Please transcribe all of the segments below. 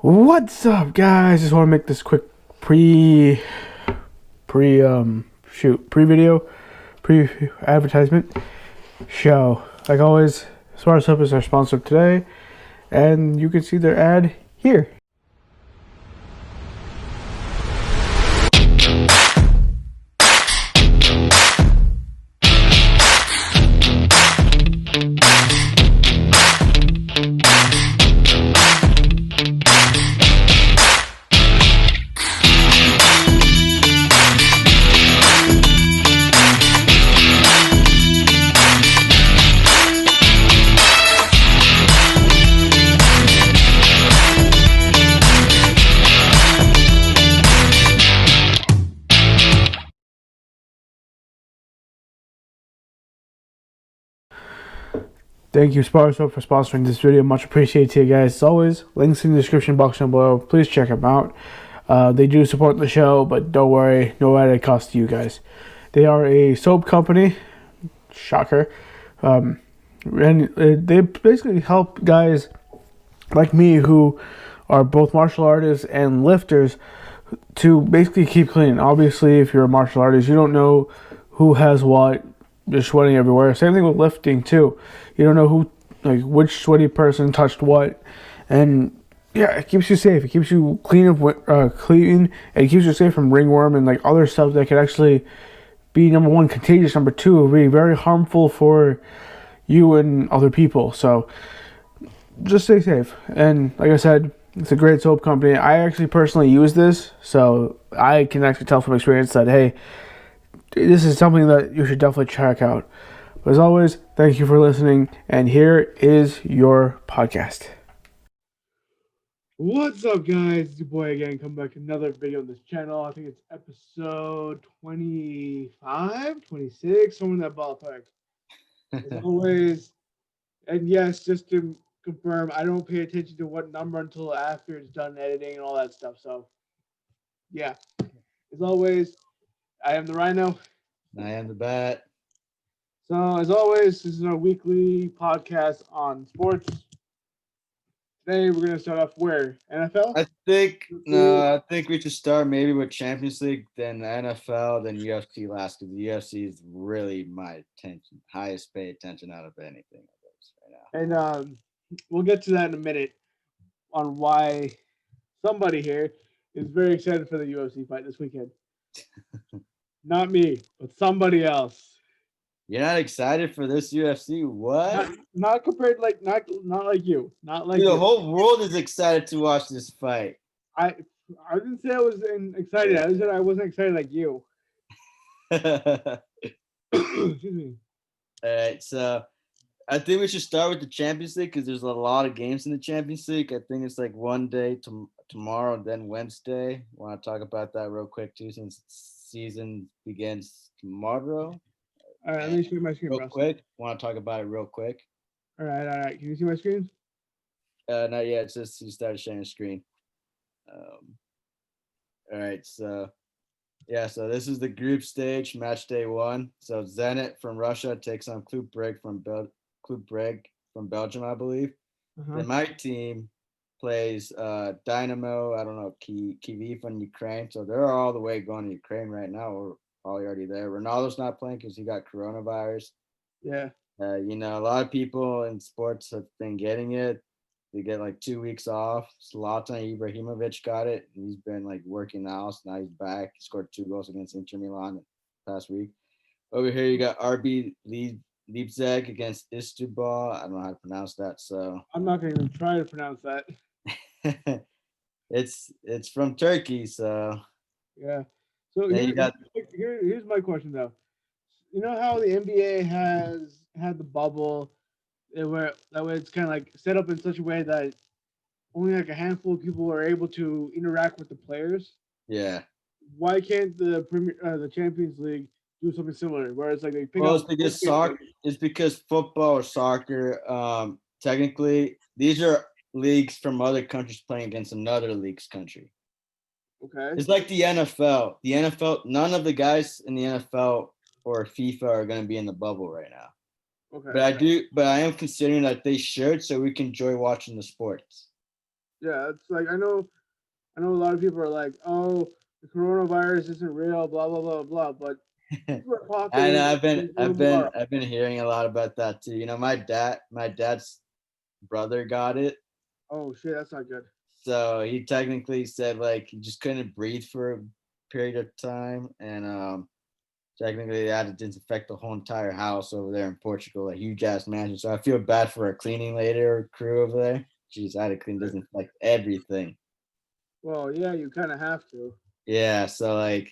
What's up, guys? Just want to make this quick pre video pre advertisement show. Like always, Smart Up is our sponsor today, and you can see their ad here. Thank you, Smart Up, for sponsoring this video. Much appreciated to you guys. As always, links in the description box down below. Please check them out. They do support the show, but don't worry, no added cost to you guys. They are a soap company. Shocker. And they basically help guys like me who are both martial artists and lifters to basically keep clean. Obviously, if you're a martial artist, you don't know who has what. You're sweating everywhere. Same thing with lifting too. You don't know who, like, which sweaty person touched what, and yeah, it keeps you safe. It keeps you clean, and it keeps you safe from ringworm and like other stuff that could actually be, number one, contagious. Number two, be very harmful for you and other people. So just stay safe. And like I said, it's a great soap company. I actually personally use this, so I can actually tell from experience that, hey, this is something that you should definitely check out. But as always, thank you for listening, and here is your podcast. What's up, guys? It's your boy again, coming back to another video on this channel. I think it's episode 25, 26, somewhere in that ballpark. As always, and yes, just to confirm, I don't pay attention to what number until after it's done editing and all that stuff. So, yeah. As always, I am the Rhino. I am the Bat. So, as always, this is our weekly podcast on sports. Today, we're going to start off where? NFL? I think we should start maybe with Champions League, then the NFL, then UFC last, because the UFC is really my attention, highest paid attention out of anything of those right now. And we'll get to that in a minute on why somebody here is very excited for the UFC fight this weekend. Not me, but somebody else. You're not excited for this UFC? What? Not compared, like not like you. Not like Dude, the you. whole world is excited to watch this fight. I didn't say I was excited. I said I wasn't excited like you. Excuse me. All right, so I think we should start with the Champions League because there's a lot of games in the Champions League. I think it's like one day tomorrow, then Wednesday. Want to talk about that real quick too, since season begins tomorrow. All right, let me see my screen real quick. Want to talk about it real quick? All right. Can you see my screen? Not yet. It's just you started sharing the screen. All right, so yeah, so this is the group stage, match day 1. So Zenit from Russia takes on Club Brugge from Belgium, I believe. Then my team plays Dynamo, I don't know, Kyiv from Ukraine. So they're all the way going to Ukraine right now. We're probably already there. Ronaldo's not playing because he got coronavirus. Yeah. A lot of people in sports have been getting it. They get like 2 weeks off. Zlatan Ibrahimovic got it. And he's been like working out. Now he's back. He scored 2 goals against Inter Milan past week. Over here, you got RB Leipzig against Istanbul. I don't know how to pronounce that. So I'm not going to even try to pronounce that. It's from Turkey. So yeah. So here's my question though. You know how the NBA has had the bubble, where that way it's kind of like set up in such a way that only like a handful of people are able to interact with the players. Yeah. Why can't the Champions League do something similar? Where it's like they pick up. It's because football or soccer. Technically, these are leagues from other countries playing against another league's country. Okay. It's like the NFL. The NFL. None of the guys in the NFL or FIFA are going to be in the bubble right now. Okay. But I am considering that they should, so we can enjoy watching the sports. Yeah, it's like I know a lot of people are like, oh, the coronavirus isn't real, blah blah blah blah. But people are I talking know even more. I've been hearing a lot about that too. You know, my dad's brother got it. Oh shit, that's not good. So he technically said like he just couldn't breathe for a period of time, and technically they had to disinfect the whole entire house over there in Portugal, a huge ass mansion. So I feel bad for our cleaning lady or crew over there. Jeez, I had to clean disinfect everything. Well, yeah, you kind of have to. Yeah, so like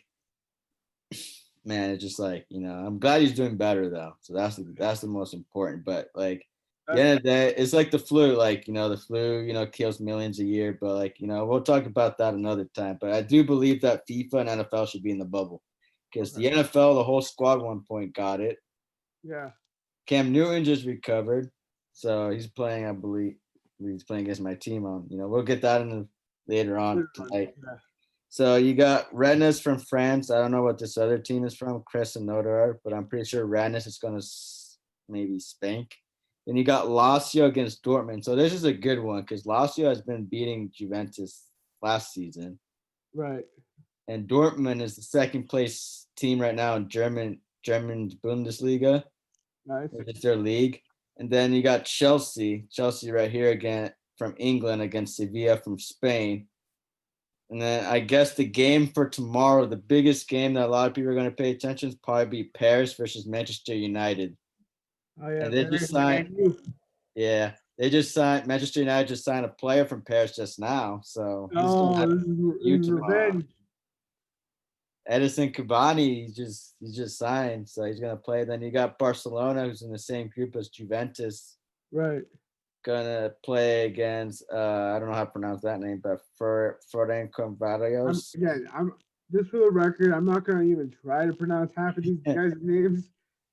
man, it's just like I'm glad he's doing better though. So that's the most important. But like the That's end of the day, it's like the flu. Like the flu, kills millions a year. But like we'll talk about that another time. But I do believe that FIFA and NFL should be in the bubble because okay. the NFL, the whole squad, 1 point got it. Yeah. Cam Newton just recovered, so he's playing. I believe he's playing against my team on. We'll get that in later on tonight. Yeah. So you got Rennes from France. I don't know what this other team is from, Chris and Nodar, but I'm pretty sure Rennes is going to maybe spank. Then you got Lazio against Dortmund. So this is a good one because Lazio has been beating Juventus last season, Right. and Dortmund is the second place team right now in German Bundesliga, Nice. which is their league. And then you got Chelsea right here again from England against Sevilla from Spain. And then I guess the game for tomorrow, the biggest game that a lot of people are going to pay attention is probably be Paris versus Manchester United. Oh yeah, And they Paris just and signed, Man U. yeah, they just signed, Manchester United just signed a player from Paris just now. So he's going to have Oh, you this is tomorrow. revenge. Edison Cavani, he just signed. So he's going to play. Then you got Barcelona, who's in the same group as Juventus, Right. gonna play against I don't know how to pronounce that name, but for I'm Ferencváros. again. I'm just for the record. I'm not gonna even try to pronounce half of these guys' names.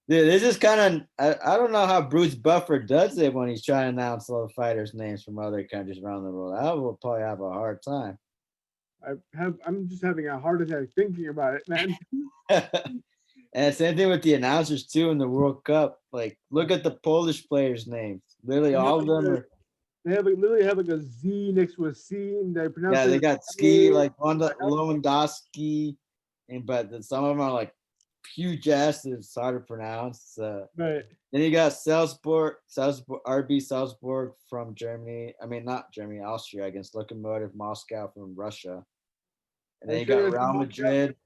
Dude, this is kind of I don't know how Bruce Buffer does it when he's trying to announce all the fighters' names from other countries around the world. I will probably have a hard time. I'm just having a heart attack thinking about it, man. And same thing with the announcers too in the World Cup. Like, look at the Polish players' names. Literally, They have all of like them are. they have like literally have like a Z next to a C, and they pronounce Yeah, they it got Ski A. like Lewandowski, and but some of them are like huge asses. It's hard to pronounce. Right. Then you got Salzburg, RB Salzburg from Germany. I mean, not Germany, Austria against Lokomotiv Moscow from Russia. And Are then you you sure got it's Real Moscow? Madrid,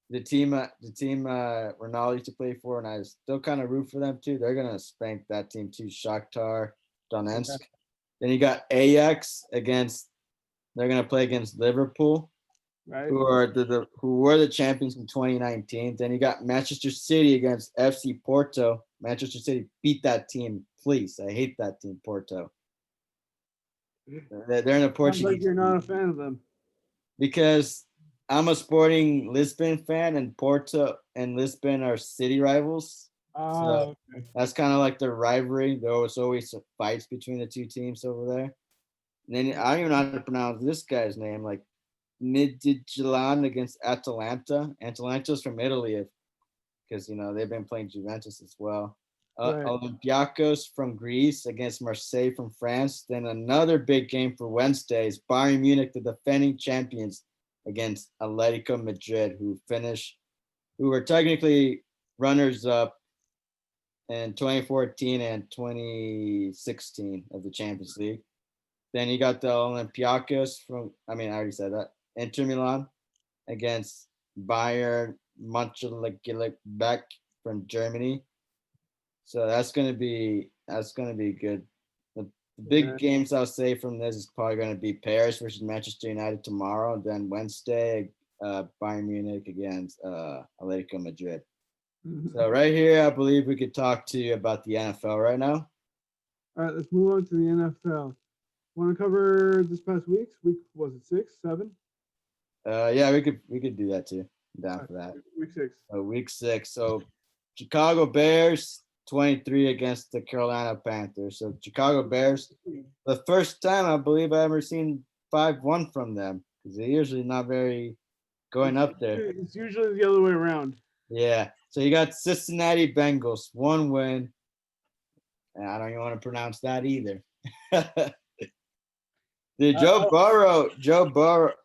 the team Ronaldo used to play for, and I still kind of root for them too. They're gonna spank that team too, Shakhtar Okay. Donetsk. Then you got Ajax against. They're gonna play against Liverpool, Right. who were the champions in 2019. Then you got Manchester City against FC Porto. Manchester City beat that team. Please, I hate that team, Porto. They're in a Sounds like Portuguese you're not league a fan of them. because I'm a Sporting Lisbon fan, and Porto and Lisbon are city rivals. So Oh, okay. that's kind of like their rivalry. There was always fights between the two teams over there. And then I don't even know how to pronounce this guy's name, like Midtjylland against Atalanta. Atalanta's from Italy because they've been playing Juventus as well. Right. Olympiacos from Greece against Marseille from France. Then another big game for Wednesday is Bayern Munich, the defending champions, against Atletico Madrid, who were technically runners up in 2014 and 2016 of the Champions League. Then you got the Olympiacos I already said that. Inter Milan against Bayern Mönchengladbach from Germany. So that's gonna be good. The big Okay. games I'll say from this is probably gonna be Paris versus Manchester United tomorrow. Then Wednesday, Bayern Munich against Atletico Madrid. Mhm. So right here, I believe we could talk to you about the NFL right now. All right. Let's move on to the NFL. Want to cover this past week's week? Was it 6, 7? Yeah, we could do that too. I'm down All for that. right, week 6. Week 6. So Chicago Bears 23 against the Carolina Panthers. So Chicago Bears, the first time I believe I ever seen 5-1 from them because they're usually not very going up there. It's usually the other way around. Yeah. So you got Cincinnati Bengals, 1 win. And I don't even want to pronounce that either. Dude, Joe Burrow.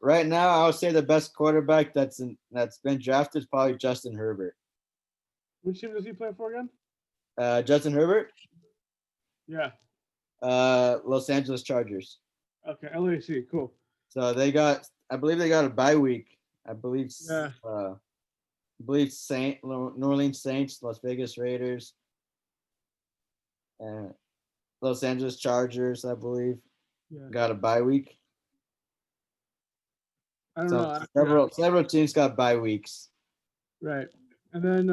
Right now, I would say the best quarterback that's been drafted is probably Justin Herbert. Which team does he play for again? Justin Herbert. Yeah. Los Angeles Chargers. Okay, LAC, cool. So I believe they got a bye week. I believe. Yeah. I believe New Orleans Saints, Las Vegas Raiders, and Los Angeles Chargers, I believe, got a bye week. I don't know. Several teams got bye weeks. Right. And then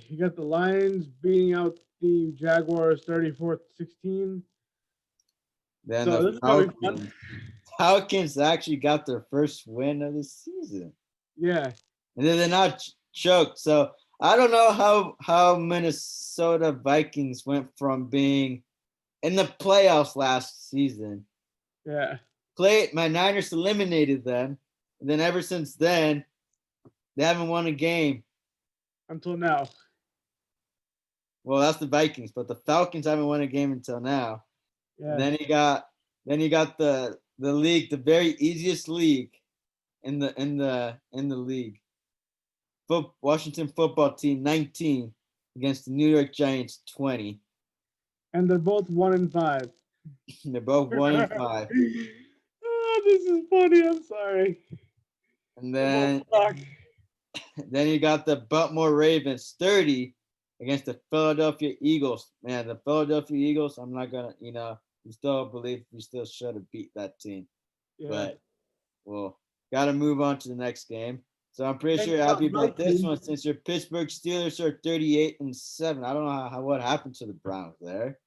you got the Lions beating out the Jaguars 34-16. Then so the Falcons actually got their first win of the season. Yeah. And then they're not choked. So I don't know how Minnesota Vikings went from being in the playoffs last season. Yeah. My Niners eliminated them. And then ever since then, they haven't won a game. Until now. Well, that's the Vikings, but the Falcons haven't won a game until now. Yeah. And then you got the league, the very easiest league in the league. Washington football team 19 against the New York Giants 20. And they're both 1-5. They're both 1-5. Oh, this is funny. I'm sorry. And then you got the Baltimore Ravens 30 against the Philadelphia Eagles. Man, the Philadelphia Eagles, I'm not gonna, we still believe we still should have beat that team. Yeah. But well, gotta move on to the next game. So I'm pretty sure you're happy about this one since your Pittsburgh Steelers are 38-7. I don't know what happened to the Browns there.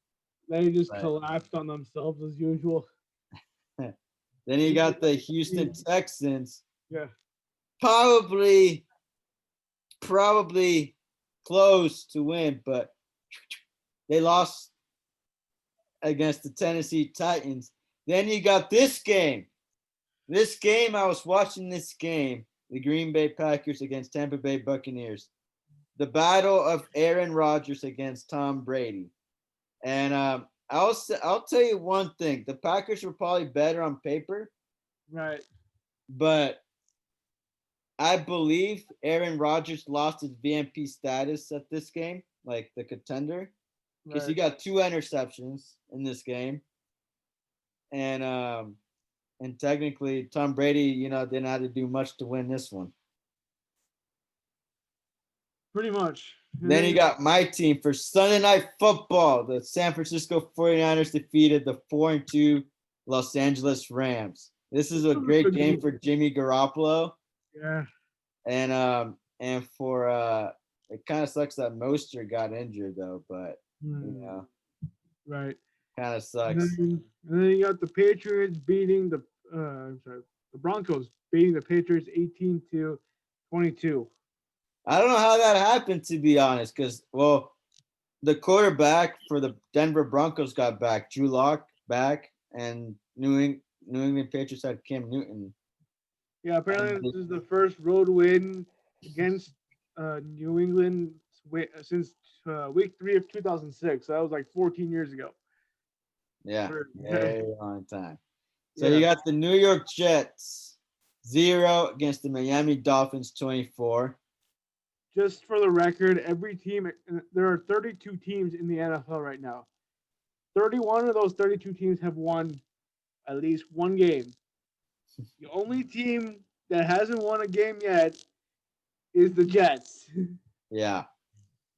They just collapsed on themselves as usual. Then you got the Houston Texans. Yeah. Probably close to win, but they lost against the Tennessee Titans. Then you got this game. I was watching this game. The Green Bay Packers against Tampa Bay Buccaneers. The battle of Aaron Rodgers against Tom Brady. And I'll tell you one thing. The Packers were probably better on paper. Right. But I believe Aaron Rodgers lost his VMP status at this game, like the contender. Because he got 2 interceptions in this game. And technically, Tom Brady, didn't have to do much to win this one. Pretty much. Then you got my team for Sunday Night Football. The San Francisco 49ers defeated the 4-2 Los Angeles Rams. This is a great game for Jimmy Garoppolo. Yeah. And for it kind of sucks that Mostert got injured though, but right. Kind of sucks. And then you got the Patriots beating the Broncos beating the Patriots 18-22. I don't know how that happened, to be honest, because the quarterback for the Denver Broncos got back, Drew Lock back, and New England Patriots had Cam Newton. Yeah, apparently this is the first road win against New England since week 3 of 2006. So that was like 14 years ago. Yeah, very long time. So you got the New York Jets 0 against the Miami Dolphins 24. Just for the record, every team, there are 32 teams in the NFL right now. 31 of those 32 teams have won at least one game. The only team that hasn't won a game yet is the Jets. Yeah.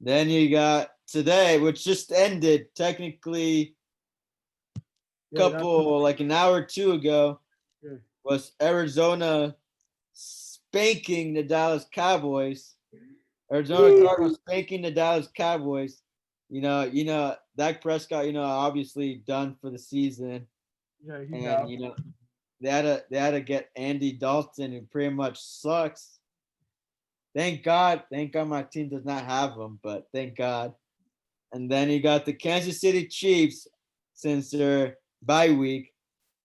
Then you got today, which just ended technically like an hour or two ago, was Arizona spanking the Dallas Cowboys. Arizona Cardinals spanking the Dallas Cowboys. Dak Prescott, obviously done for the season. Yeah, he's and out. They had to get Andy Dalton, who pretty much sucks. Thank God my team does not have him, but thank God. And then you got the Kansas City Chiefs, since their bye week,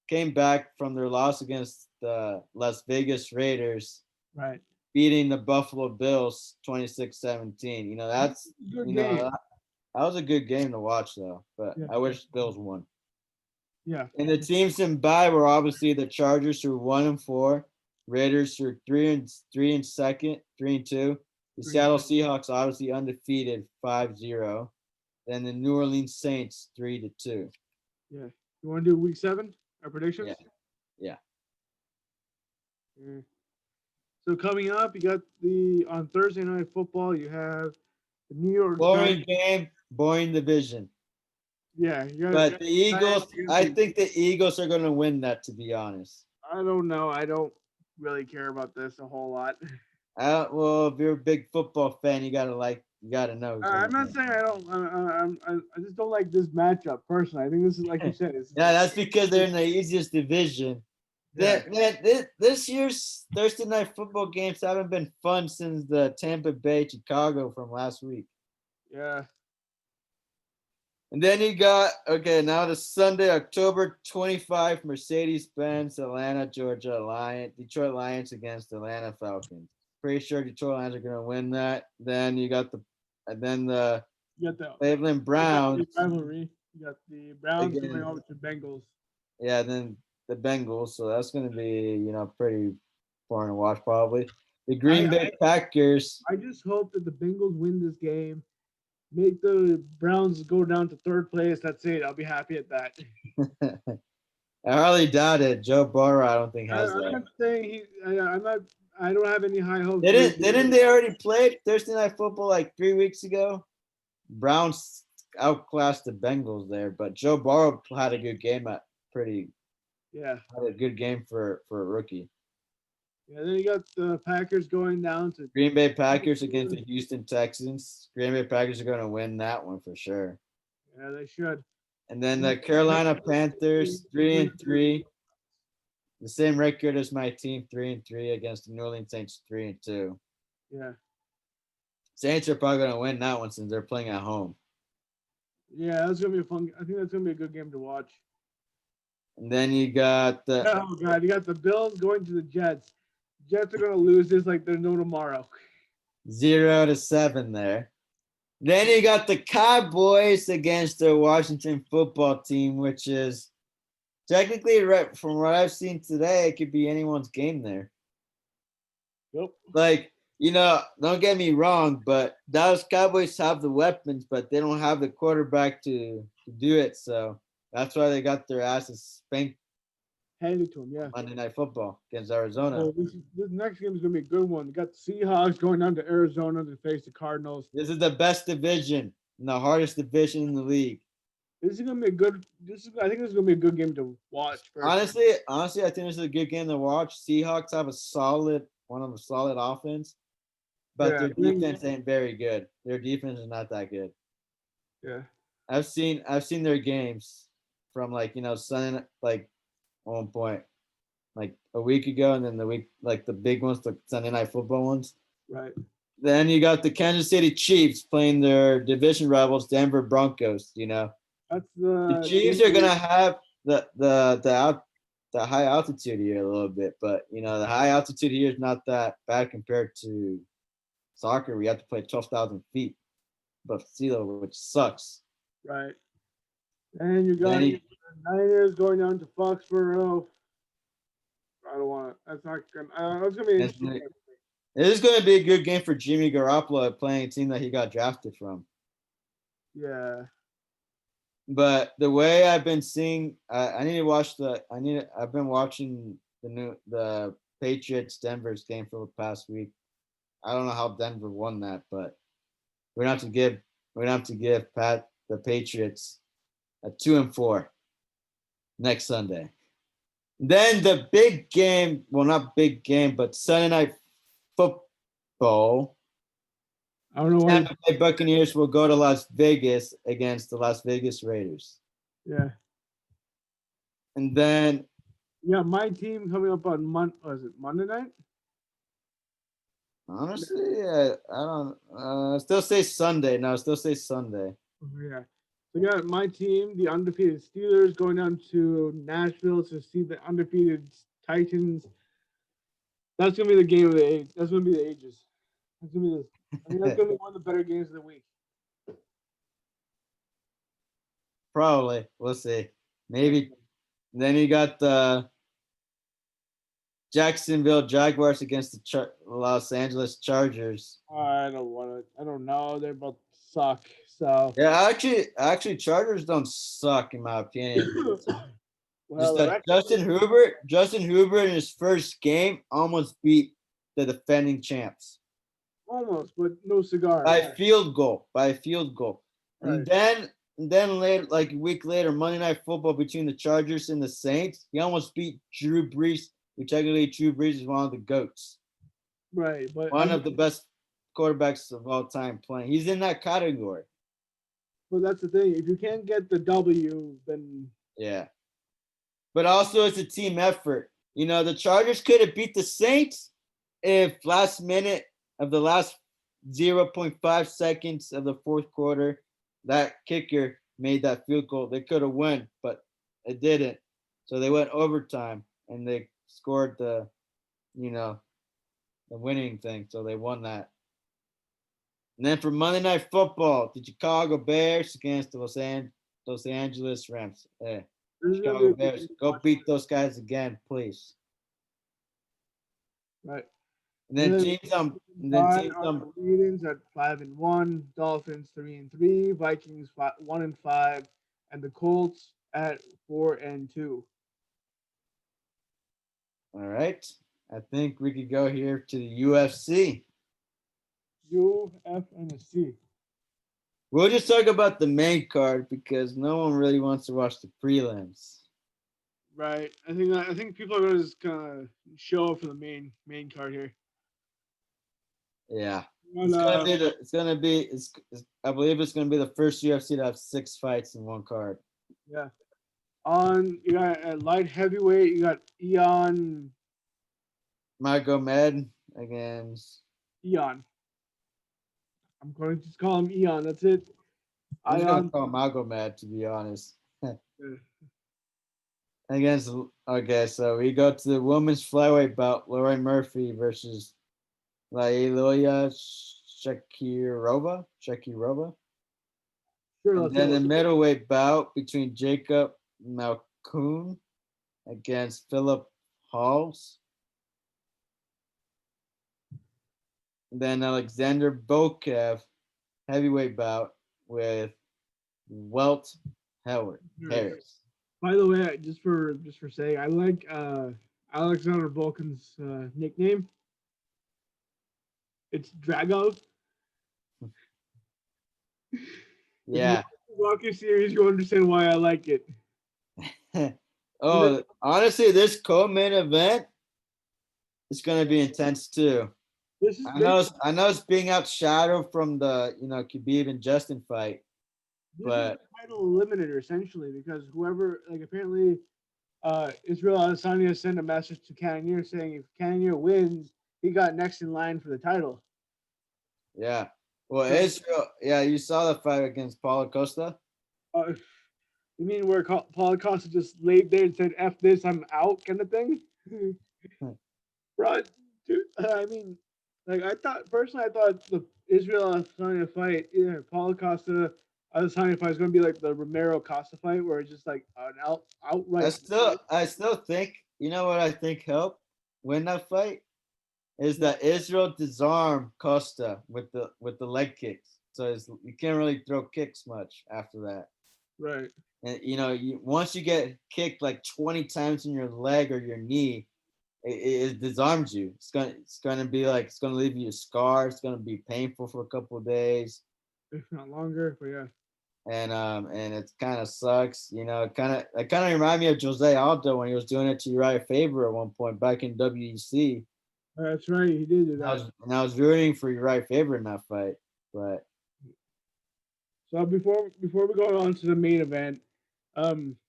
came back from their loss against the Las Vegas Raiders. Right. Beating the Buffalo Bills 26-17. That's that was a good game to watch though. But I wish Bills won. Yeah. And the teams in bye were obviously the Chargers, who were 1-4, Raiders, who were 3 and second, 3-2. The Seattle Seahawks, obviously undefeated, 5-0. Then the New Orleans Saints, 3-2. Yeah. You want to do week 7? Our predictions? Yeah. Yeah. So coming up, you got on Thursday Night Football, you have the New York Boring Giants. game, boring division. Yeah, you got. But the Eagles, I think the Eagles are going to win that, to be honest. I don't know. I don't really care about this a whole lot. Well, if you're a big football fan, you gotta know. I'm not saying I don't. I just don't like this matchup personally. I think this is like you said. Yeah, that's because they're in the easiest division. Yeah. This year's Thursday night football games haven't been fun since the Tampa Bay Chicago from last week. Yeah. And then you got now the Sunday, October 25, Mercedes-Benz, Atlanta, Georgia Detroit Lions against Atlanta Falcons. Pretty sure Detroit Lions are gonna win that. Then you got the Cleveland Browns rivalry. You got the Browns going over to Bengals. Yeah, then the Bengals. So that's going to be, pretty boring to watch probably. The Green Bay Packers. I just hope that the Bengals win this game. Make the Browns go down to third place. That's it. I'll be happy at that. I hardly doubt it. Joe Burrow, I don't think has that. I'm not saying I'm not. I don't have any high hopes. Didn't they already play Thursday Night Football like 3 weeks ago? Browns outclassed the Bengals there, but Joe Burrow had a good game had a good game for a rookie. Yeah, then you got the Packers going down to Green Bay Packers against the Houston Texans. Green Bay Packers are going to win that one for sure. Yeah, they should. And then the Carolina Panthers, 3-3. The same record as my team, 3-3 against the New Orleans Saints, 3-2. Yeah. Saints are probably going to win that one since they're playing at home. Yeah, that's gonna be a fun. I think that's gonna be a good game to watch. And then you got you got the Bills going to the Jets. Jets are gonna lose this like there's no tomorrow. 0-7 there. Then you got the Cowboys against the Washington football team, which is technically, right from what I've seen today, it could be anyone's game there. Yep. Like, don't get me wrong, but Dallas Cowboys have the weapons, but they don't have the quarterback to do it. So that's why they got their asses spanked. Handed to them, yeah. Monday Night Football against Arizona. So this next game is going to be a good one. You got the Seahawks going down to Arizona to face the Cardinals. This is the best division and the hardest division in the league. This is going to be a good. I think this is going to be a good game to watch. Honestly, I think this is a good game to watch. Seahawks have a solid offense, but their defense ain't very good. Their defense is not that good. Yeah, I've seen their games from Sunday like one point like a week ago, and then the week like the big ones, the Sunday Night Football ones. Right. Then you got the Kansas City Chiefs playing their division rivals, Denver Broncos. That's the Chiefs are gonna have the high altitude here a little bit, but the high altitude here is not that bad compared to soccer. We have to play 12,000 feet above sea level, which sucks. Right. And you got Niners going down to Foxborough. I don't want to. That's not gonna. That's gonna be interesting. It is going to be a good game for Jimmy Garoppolo playing a team that he got drafted from. Yeah. But the way I've been seeing, I need to watch I've been watching the Patriots Denver's game for the past week. I don't know how Denver won that, but we're gonna have to give Pat the Patriots a 2-4 next Sunday. Then the big game, well, not big game, but Sunday Night Football. I don't know. Tampa Bay Buccaneers will go to Las Vegas against the Las Vegas Raiders. Yeah. And then. Yeah, my team coming up on Monday night? Honestly, I don't. Still say Sunday. No, still say Sunday. Yeah. So yeah, my team, the undefeated Steelers, going down to Nashville to see the undefeated Titans. That's gonna be the game of the age. That's gonna be the ages. That's gonna be that's gonna be one of the better games of the week. Probably. We'll see. Maybe Then you got the Jacksonville Jaguars against the Los Angeles Chargers. I don't want to. I don't know. They both suck. So Yeah, actually, Chargers don't suck in my opinion. Just well, the that record Justin Hubert in his first game almost beat the defending champs almost, but no cigar. by a field goal. Right. And then later, like a week later, Monday Night Football between the Chargers and the Saints, he almost beat Drew Brees, which technically Drew Brees is one of the goats, Right, but one of the best quarterbacks of all time playing. He's in that category. but that's the thing. If you can't get the W, then Yeah. But also it's a team effort. You know, the Chargers could have beat the Saints if last minute of the last 0.5 seconds of the fourth quarter, that kicker made that field goal. They could have won, but it didn't. So they went overtime and they scored you know, the winning thing. So they won that. And then for Monday Night Football, the Chicago Bears against the Los Angeles Rams. Hey, this is gonna be Chicago a good Bears, game to go watch. beat those guys again, please. Right. And And then then teams on, and then on teams are on. the Ravens at 5-1, Dolphins 3-3, Vikings 1-5, and the Colts at 4-2. All right, I think we could go here to the UFC. U, F, and a C. We'll just talk about the main card because no one really wants to watch the prelims. Right. I think people are gonna just kind of show up for the main card here. Yeah, And, uh, I believe it's gonna be the first UFC to have 6 fights in one card. yeah. On you got at light heavyweight, you got Magomed against. Eon. I'm going to just call him Eon. That's it. I'm just gonna Ion. call Magomed to be honest. uh, Against okay, so we go to the women's flyweight bout: Lauren Murphy versus Lailoya Shakirova. Sure, And let's then go. the middleweight bout between Jacob Malkoun against Philip Halls. And then Alexander Bokev heavyweight bout with Welt Harris. By the way, just for saying, I like Alexander Volkin's nickname. It's Drago. If you Yeah. watch the Rocky series, you understand why I like it. Oh, honestly, this co-main event is going to be intense too. This is I know it's being outshadowed from the Khabib and Justin fight, this is the but title eliminator essentially because whoever apparently Israel Adesanya sent a message to Cannonier saying if Cannonier wins, he got next in line for the title. yeah. Well, So, Israel, yeah, you saw the fight against Paulo Costa. You mean where Paulo Costa just laid there and said "F this, I'm out" kind of thing? Bro, dude, I mean, I thought personally, I thought the Israel Adesanya fight, Paulo Costa Adesanya fight is going to be like the Romero Costa fight, where it's just like an outright. I still think, you know what I think helped win that fight is that Israel disarmed Costa with the leg kicks, so you can't really throw kicks much after that. Right. And once you get kicked like 20 times in your leg or your knee, it disarms you. It's gonna be like it's gonna leave you a scar. It's gonna be painful for a couple of days, If not longer, but yeah. And it kind of sucks. It kind of reminded me of Jose Aldo when he was doing it to Uriah Faber at one point back in WEC. That's right, he did do that. I was rooting for Uriah Faber in that fight, but so before we go on to the main event,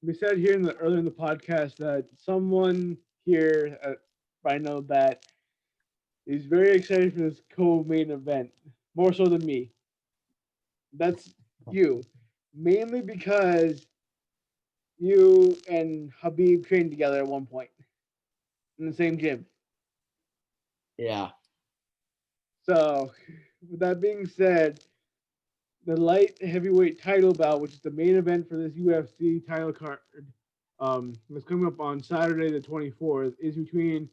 we said here earlier in the podcast that someone here at Rhino that is very excited for this co-main event, more so than me. That's you, mainly because you and Habib trained together at one point in the same gym. yeah. So, with that being said, the light heavyweight title bout, which is the main event for this UFC title card, That's coming up on Saturday the 24th, is between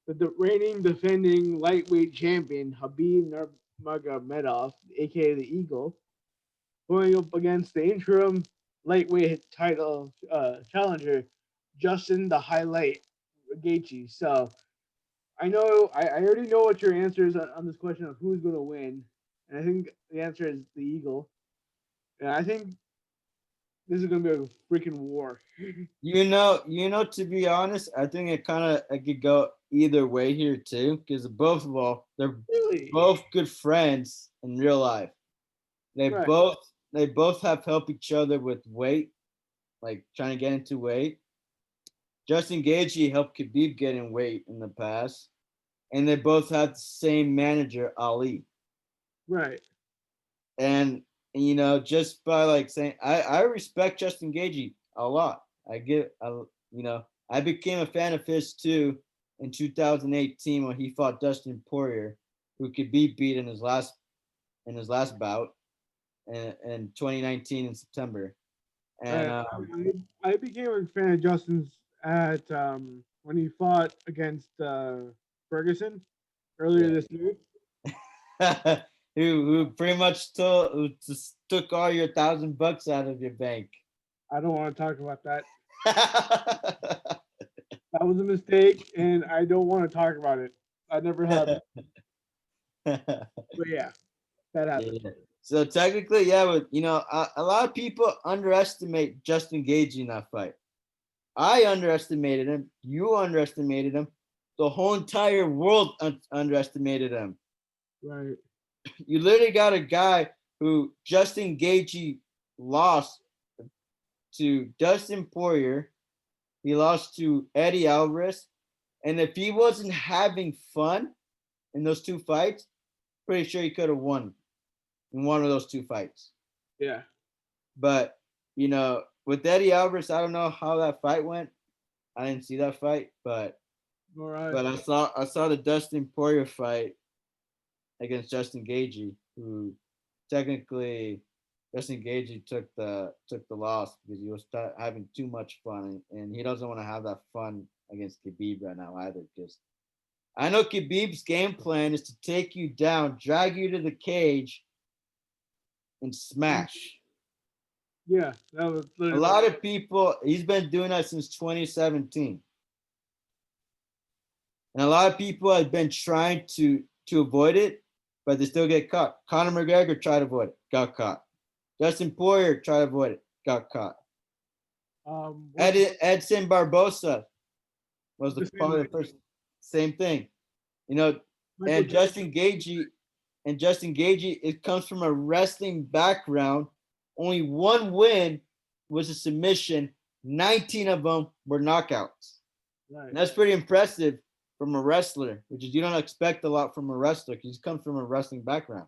the reigning defending lightweight champion Habib Nurmagomedov, aka the Eagle, going up against the interim lightweight title challenger Justin the Highlight Gaethje. So I already know what your answer is on this question of who's going to win, and I think the answer is the Eagle. And I think this is going to be a freaking war. To be honest, I think it could go either way here too, because both of all, they're Really? both good friends in real life. They Right. both they both have helped each other with weight, like trying to get into weight. Justin Gaethje helped Khabib get in weight in the past, and they both had the same manager, Ali. Right. And just by like saying, I respect Justin Gaethje a lot. I became a fan of his too in 2018 when he fought Dustin Poirier, who could be beat in his last bout in 2019 in September. And I became a fan of Justin's at when he fought against Ferguson earlier yeah, this year. who pretty much who just took all your $1,000 out of your bank. I don't want to talk about that. That was a mistake, and I don't want to talk about it. I never have. But yeah, that happened. Yeah. So technically, yeah, but a lot of people underestimate Justin Gage in that fight. I underestimated him. You underestimated him. The whole entire world underestimated him. Right. You literally got a guy who Justin Gaethje lost to Dustin Poirier. He lost to Eddie Alvarez. And if he wasn't having fun in those two fights, pretty sure he could have won in one of those two fights. Yeah. But, with Eddie Alvarez, I don't know how that fight went. I didn't see that fight, but All right. but I saw the Dustin Poirier fight against Justin Gaethje, who technically Justin Gaethje took the loss because he was having too much fun, and he doesn't want to have that fun against Khabib right now either. Because I know Khabib's game plan is to take you down, drag you to the cage, and smash. Yeah, that was A lot of people, he's been doing that since 2017. And a lot of people have been trying to avoid it, but they still get caught. Conor McGregor tried to avoid it, got caught. Justin Poirier tried to avoid it, got caught. Edson Barbosa was the part of the first. Same thing. And Justin Gaethje, it comes from a wrestling background. Only one win was a submission. 19 of them were knockouts. Right. And that's pretty impressive from a wrestler, which is you don't expect a lot from a wrestler because he comes from a wrestling background.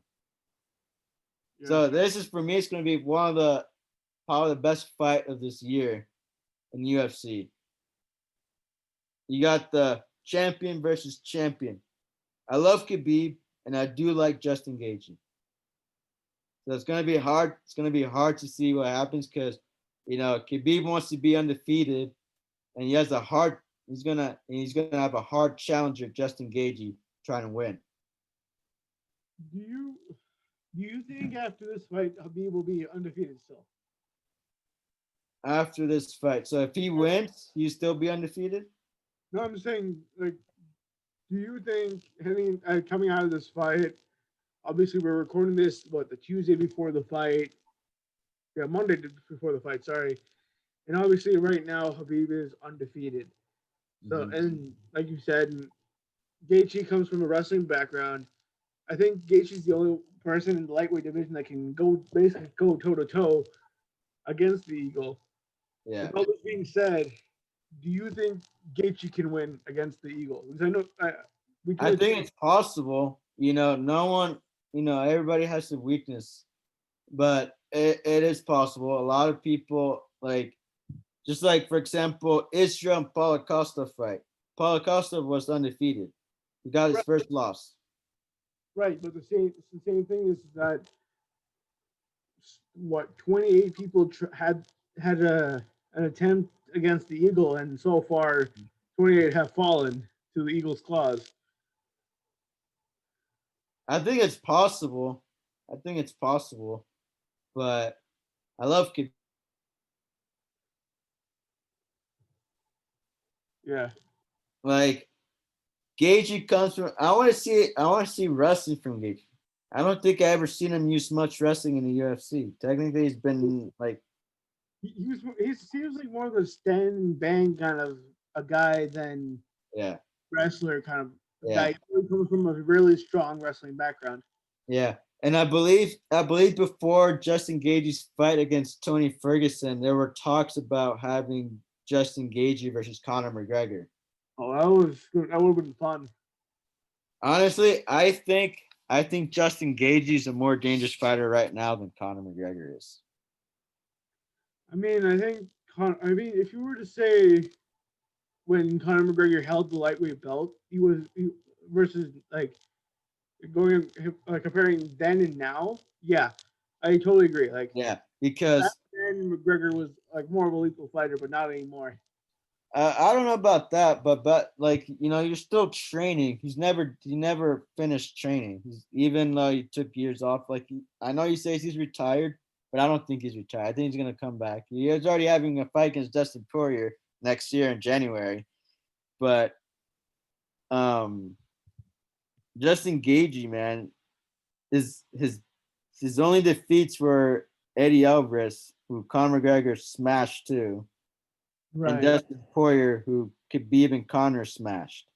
Yeah. So this is, for me, it's going to be one of the probably the best fight of this year in UFC. You got the champion versus champion. I love Khabib, and I do like Justin Gaethje. So it's going to be hard. It's going to be hard to see what happens because, Khabib wants to be undefeated, and he has a hard. He's gonna have a hard challenger, Justin Gaethje, trying to win. Do you think after this fight, Khabib will be undefeated still? After this fight, so if he wins, he'll still be undefeated. No, I'm saying, like, do you think coming out of this fight? Obviously, we're recording this the Tuesday before the fight. Yeah, Monday before the fight. Sorry, and obviously, right now, Khabib is undefeated. So, and like you said, Gaethje comes from a wrestling background. I think Gaethje's the only person in the lightweight division that can basically go toe to toe against the Eagle. Yeah. With all this being said, do you think Gaethje can win against the Eagle? Because I think it's possible. No one, everybody has a weakness, but it is possible. A lot of people just like, for example, Israel and Paulo Costa fight. Paulo Costa was undefeated. He got his first loss. Right, but the same thing is that 28 people had an attempt against the eagle, and so far 28 have fallen to the eagle's claws. I think it's possible. But I love Yeah. like Gagey comes from. I want to see. I want to see wrestling from Gagey. I don't think I ever seen him use much wrestling in the UFC. Technically, he's been like. He seems like more of a stand and bang kind of a guy than Yeah. wrestler kind of Yeah. guy. He comes from a really strong wrestling background. Yeah. And I believe before Justin Gagey's fight against Tony Ferguson, there were talks about having Justin Gagey versus Conor McGregor. Oh, that would have been fun. Honestly, I think Justin Gagey's a more dangerous fighter right now than Conor McGregor is. I mean, if you were to say when Conor McGregor held the lightweight belt, versus like comparing then and now. Yeah, I totally agree. Like, yeah, because then McGregor was like more of a lethal fighter, but not anymore. I don't know about that, but like you're still training. He never finished training. Even though he took years off. Like I know he says he's retired, but I don't think he's retired. I think he's gonna come back. He is already having a fight against Dustin Poirier next year in January, but Justin Gagey, man, his only defeats were Eddie Alvarez, who Conor McGregor smashed too. Right. And Dustin Poirier, who Khabib and Conor smashed.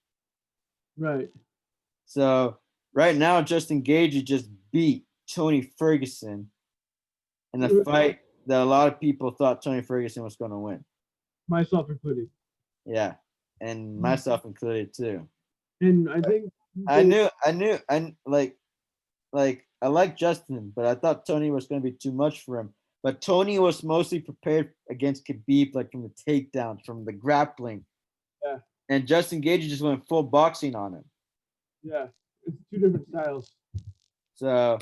Right. So right now, Justin Gagey just beat Tony Ferguson in a fight that a lot of people thought Tony Ferguson was going to win. Myself included. Yeah, and myself included too. And I think I knew, I like Justin, but I thought Tony was going to be too much for him. But Tony was mostly prepared against Khabib, like from the takedowns, from the grappling. Yeah. And Justin Gagey just went full boxing on him. Yeah, it's two different styles. So,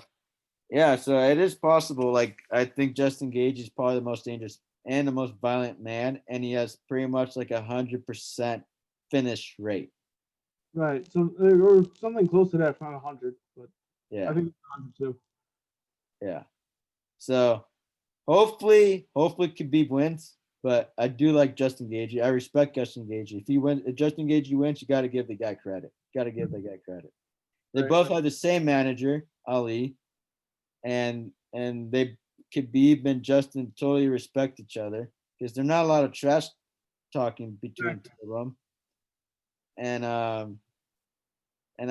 yeah, so it is possible. Like, I think Justin Gagey is probably the most dangerous and the most violent man, and he has pretty much like 100% finish rate. Right. So or something close to that, not 100, but yeah, I think it's 100 too. Yeah. So hopefully Khabib wins, but I do like Justin Gagey. I respect Justin Gagey. If Justin Gagey wins, you got to give the guy credit. They both have the same manager, Ali, and they Khabib and Justin totally respect each other because there's not a lot of trash talking between two of them. And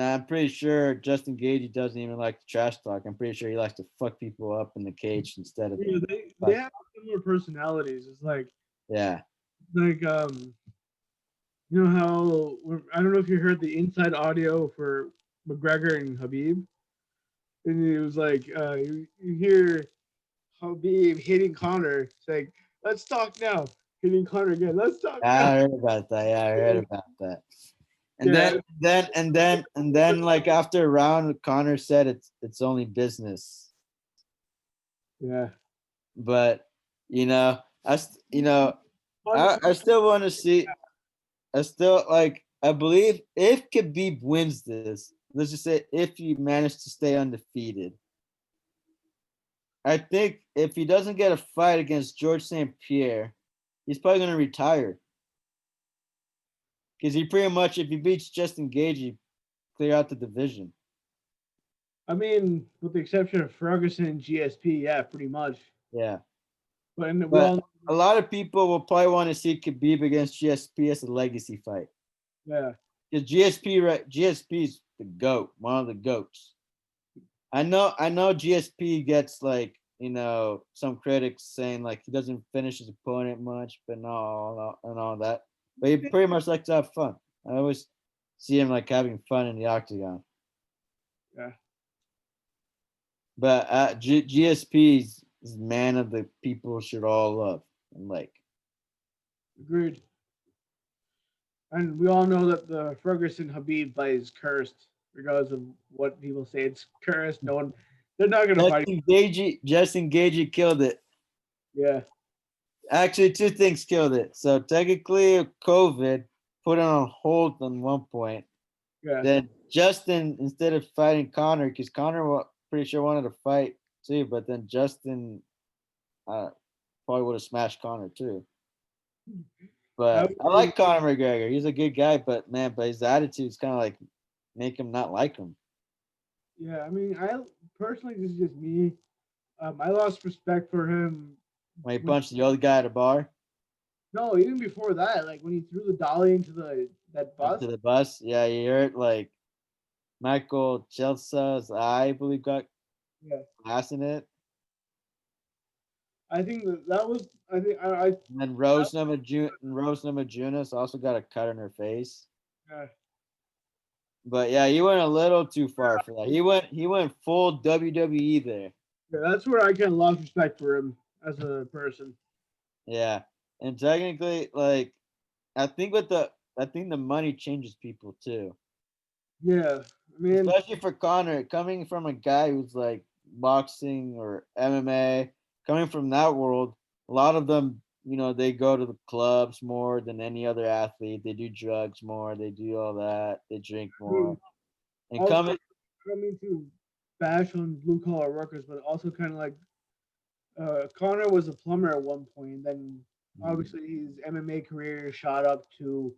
I'm pretty sure Justin Gagey doesn't even like the trash talk. I'm pretty sure he likes to fuck people up in the cage instead of. Yeah, they have similar personalities. It's like you know how I don't know if you heard the inside audio for McGregor and Khabib, and it was like you hear Khabib hitting Conor, saying, "Let's talk now." Hitting Conor again. Let's talk. I heard about that. Yeah, I heard about that. And then like after a round, Conor said it's only business. Yeah. But I still want to see. I believe if Khabib wins this, let's just say if he managed to stay undefeated, I think if he doesn't get a fight against George St. Pierre, he's probably going to retire. Because he pretty much, if he beats Justin Gagey, clear out the division. I mean, with the exception of Ferguson and GSP, yeah, pretty much. Yeah. But a lot of people will probably want to see Khabib against GSP as a legacy fight. Yeah. Because GSP is the GOAT, one of the GOATs. I know GSP gets like, some critics saying like he doesn't finish his opponent much, but and all that. But he pretty much likes to have fun. I always see him like having fun in the octagon. Yeah. But GSP is man of the people should all love and like. Agreed. And we all know that the Ferguson Khabib fight is cursed, regardless of what people say. It's cursed. They're not gonna fight. Justin Gagey killed it. Yeah. Actually, two things killed it. So technically, COVID put it on hold on one point. Yeah. Then Justin, instead of fighting Connor, because Connor pretty sure wanted to fight too, but then Justin uh, probably would have smashed Connor too. I But would I agree. like Conor McGregor. He's a good guy, but man, but his attitude's kind of like make him not like him. Yeah, I mean, I personally, this is just me. I lost respect for him When he when punched the other guy at a bar no, even before that, like when he threw the dolly into the that bus. into the bus, yeah, he hurt like Michael Chelsea's eye, I believe, got Yeah, glass in it. I think that was. I think I And then that, Rose Namajunas also got a cut in her face. yeah, But yeah, he went a little too far for that. He went full WWE there. yeah, that's where I kind of lost respect for him as a person. Yeah. And technically, like I think the money changes people too. Yeah, I mean, Especially for Connor, coming from a guy who's like boxing or MMA, coming from that world, a lot of them, they go to the clubs more than any other athlete. They do drugs more. They do all that. They drink I mean, more. And also coming, I don't mean to bash on blue collar workers, but also kind of like Connor was a plumber at one point. Then obviously his MMA career shot up to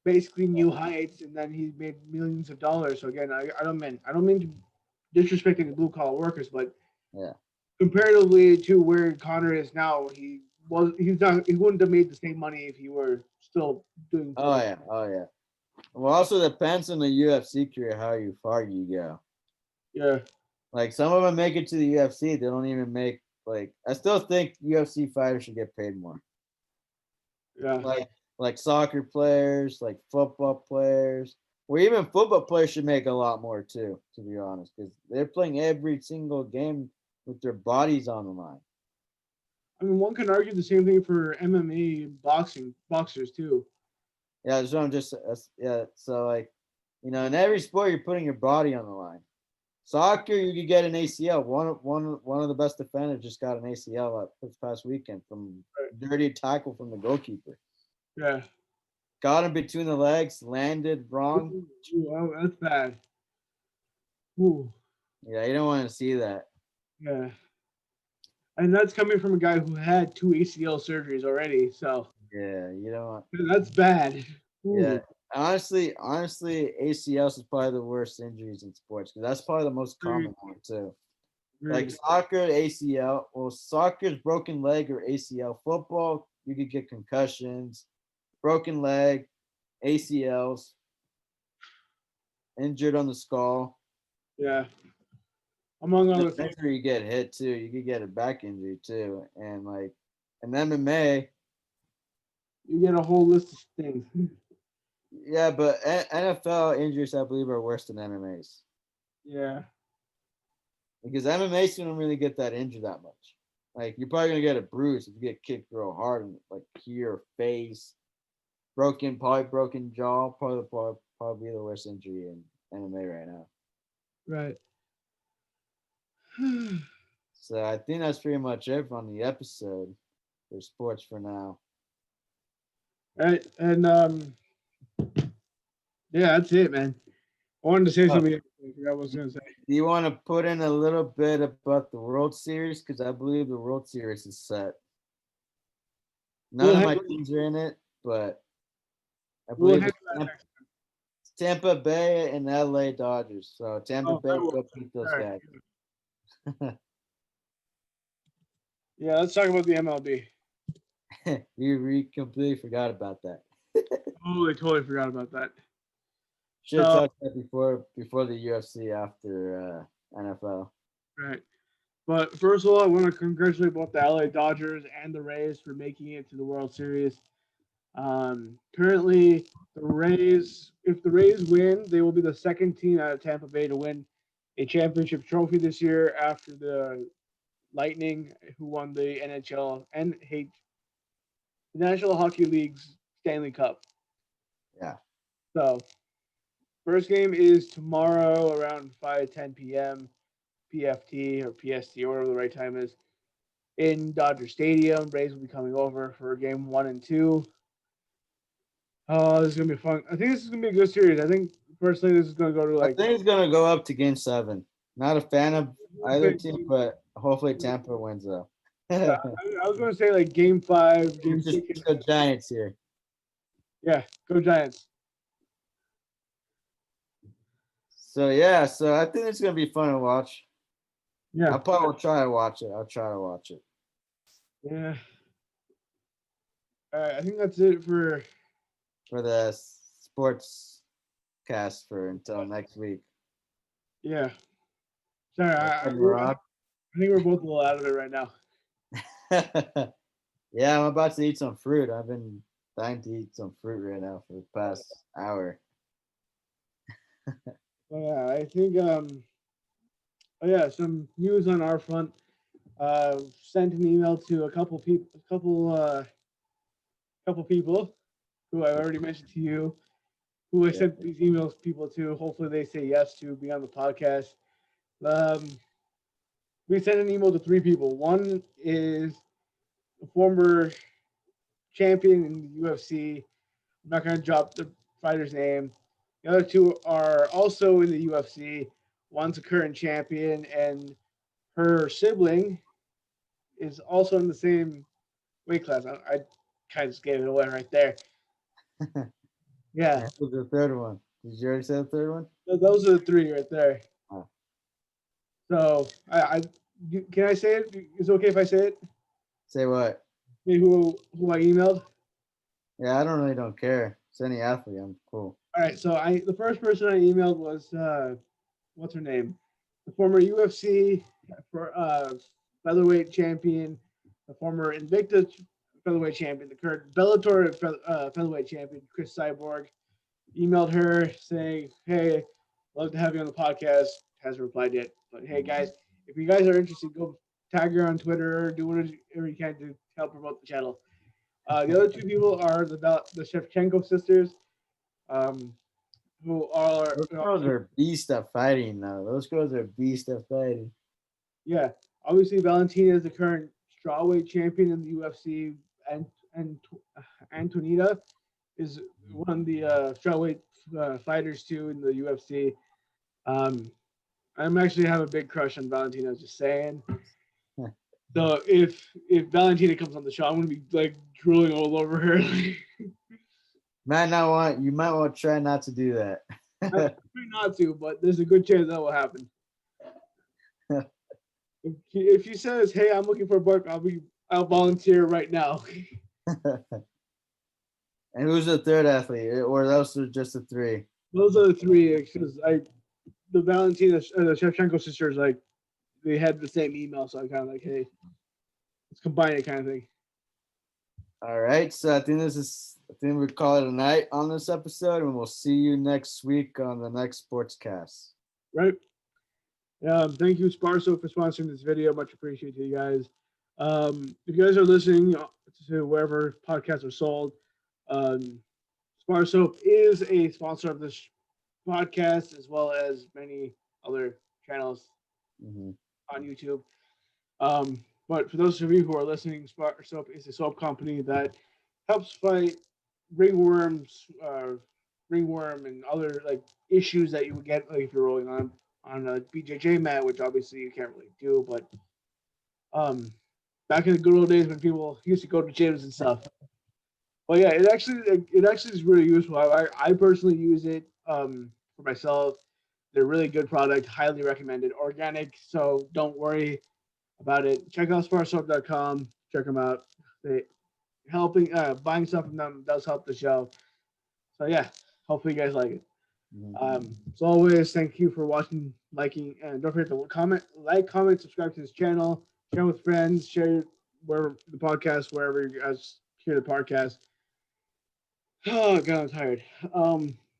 basically new heights, and then he made millions of dollars. So again, I don't mean to disrespecting the blue collar workers, but yeah. comparatively to where Connor is now, he wouldn't have made the same money if he were still doing Oh plumbing. yeah. Oh yeah. Well, also depends on the UFC career how you far you go. Yeah, Like some of them make it to the UFC, they don't even make like. I still think UFC fighters should get paid more. yeah. Like soccer players, like football players, or even football players should make a lot more too. To be honest, because they're playing every single game with their bodies on the line. I mean, one can argue the same thing for MMA boxers too. Yeah, so I'm just yeah. So like, in every sport you're putting your body on the line. Soccer, you could get an ACL. One of the best defenders just got an ACL this past weekend from dirty tackle from the goalkeeper. Yeah. Got him between the legs, landed wrong. Ooh, oh, that's bad. Ooh, Yeah, you don't want to see that. yeah. And that's coming from a guy who had two ACL surgeries already. So Yeah, you don't want. that's bad. Yeah, Ooh, honestly, ACLs is probably the worst injuries in sports because that's probably the most agreed, common one too. Like agreed. soccer, ACL. Well, soccer's broken leg or ACL. Football, you could get concussions, broken leg, ACLs, injured on the skull. Yeah, among other things. Depends where you get hit too. You could get a back injury too, and like, and MMA, You get a whole list of things. yeah, but NFL injuries I believe are worse than MMA's Yeah, because MMA's don't really get that injured that much. Like you're probably gonna get a bruise if you get kicked real hard and like here, face, probably broken jaw, probably the worst injury in MMA right now. right. So I think that's pretty much it on the episode for sports for now. Right, and yeah, that's it, man. I wanted to say Oh, something. I forgot what I was gonna say. do you want to put in a little bit about the World Series? Because I believe the World Series is set. None We'll of hit, my teams are in it, but I we'll believe hit it's that next. Tampa Bay and LA Dodgers. So Tampa Oh, I Bay will. go beat those All right. guys. Yeah, let's talk about the MLB. You completely forgot about that. Oh, I totally forgot about that. Should have So, talked about before the UFC after NFL. right. But first of all, I want to congratulate both the LA Dodgers and the Rays for making it to the World Series. Currently, if the Rays win, they will be the second team out of Tampa Bay to win a championship trophy this year after the Lightning, who won the the National Hockey League's Stanley Cup. Yeah. So, first game is tomorrow around 5:10 p.m. PFT or PST or whatever the right time is. in Dodger Stadium. Braves will be coming over for game 1 and 2. Oh, this is gonna be fun. I think this is gonna be a good series. I think personally, this is gonna go to I like. think it's gonna go up to game 7. Not a fan of either Okay, team, but hopefully Tampa wins though. yeah, I was gonna say like game 5, game Let's just 6. go Giants here. Yeah, go Giants. So yeah, so I think it's gonna be fun to watch. Yeah, I'll probably try to watch it. I'll try to watch it. yeah. All right, I think that's it for The sports cast for until next week. yeah. Sorry, I Rob. think we're both a little out of it right now. Yeah, I'm about to eat some fruit. I've been dying to eat some fruit right now for the past hour. Yeah, I think oh yeah, some news on our front. Sent an email to a couple people, couple people who I already mentioned to you, who I sent these emails people to. Hopefully, they say yes to be on the podcast. Um, we sent an email to 3 people. One is a former champion in the UFC. I'm not going to drop the fighter's name. The other 2 are also in the UFC. One's a current champion, and her sibling is also in the same weight class. I kind of just gave it away right there. Yeah. That was the third one. Did you already say the third one? Those are the 3 right there. Oh. So can I say it? Is it okay if I say it? Say what? Who I emailed? Yeah, I don't care. It's any athlete. I'm cool. All right. So the first person I emailed was what's her name? The former UFC for featherweight champion, the former Invicta featherweight champion, the current Bellator featherweight champion, Chris Cyborg. Emailed her saying, "Hey, love to have you on the podcast." Hasn't replied yet, but hey, guys, if you guys are interested, go tag her on Twitter, do whatever you can to help promote the channel. The other 2 people are the Shevchenko sisters, um, who are Those girls are beast at fighting now. Those girls are beast at fighting. Yeah, obviously Valentina is the current strawweight champion in the UFC, and Antonita is one of the strawweight fighters too in the UFC. I'm actually have a big crush on Valentina. Just saying. So if Valentina comes on the show, I'm gonna be like drooling all over her. You might want to try not to do that. I try not to, but there's a good chance that will happen. If she says, "Hey, I'm looking for a book," I'll volunteer right now. And who's the third athlete, or those are just the 3? Those are the 3 because the Valentina, the Shevchenko sisters, like they had the same email, so I kind of like, hey, let's combine it, kind of thing. All right, so I think we call it a night on this episode, and we'll see you next week on the next Sportscast. Right. Thank you, Sparso, for sponsoring this video. Much appreciated, you guys. If you guys are listening to wherever podcasts are sold, Sparso is a sponsor of this podcast as well as many other channels on YouTube. But for those of you who are listening, Spark Soap is a soap company that helps fight ringworms, ringworm, and other like issues that you would get like, if you're rolling on a BJJ mat, which obviously you can't really do. But back in the good old days when people used to go to gyms and stuff. Well, yeah, it actually is really useful. I personally use it for myself. They're really good product, highly recommended, organic. So don't worry about it. Check out sparsoap.com. Check them out. They buying stuff from them does help the show. So yeah, hopefully you guys like it. As always, thank you for watching, liking, and don't forget to comment, subscribe to this channel, share with friends, share wherever the podcast, wherever you guys hear the podcast. Oh god, I'm tired.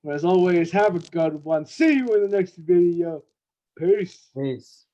But as always, have a good one. See you in the next video. Peace. Peace.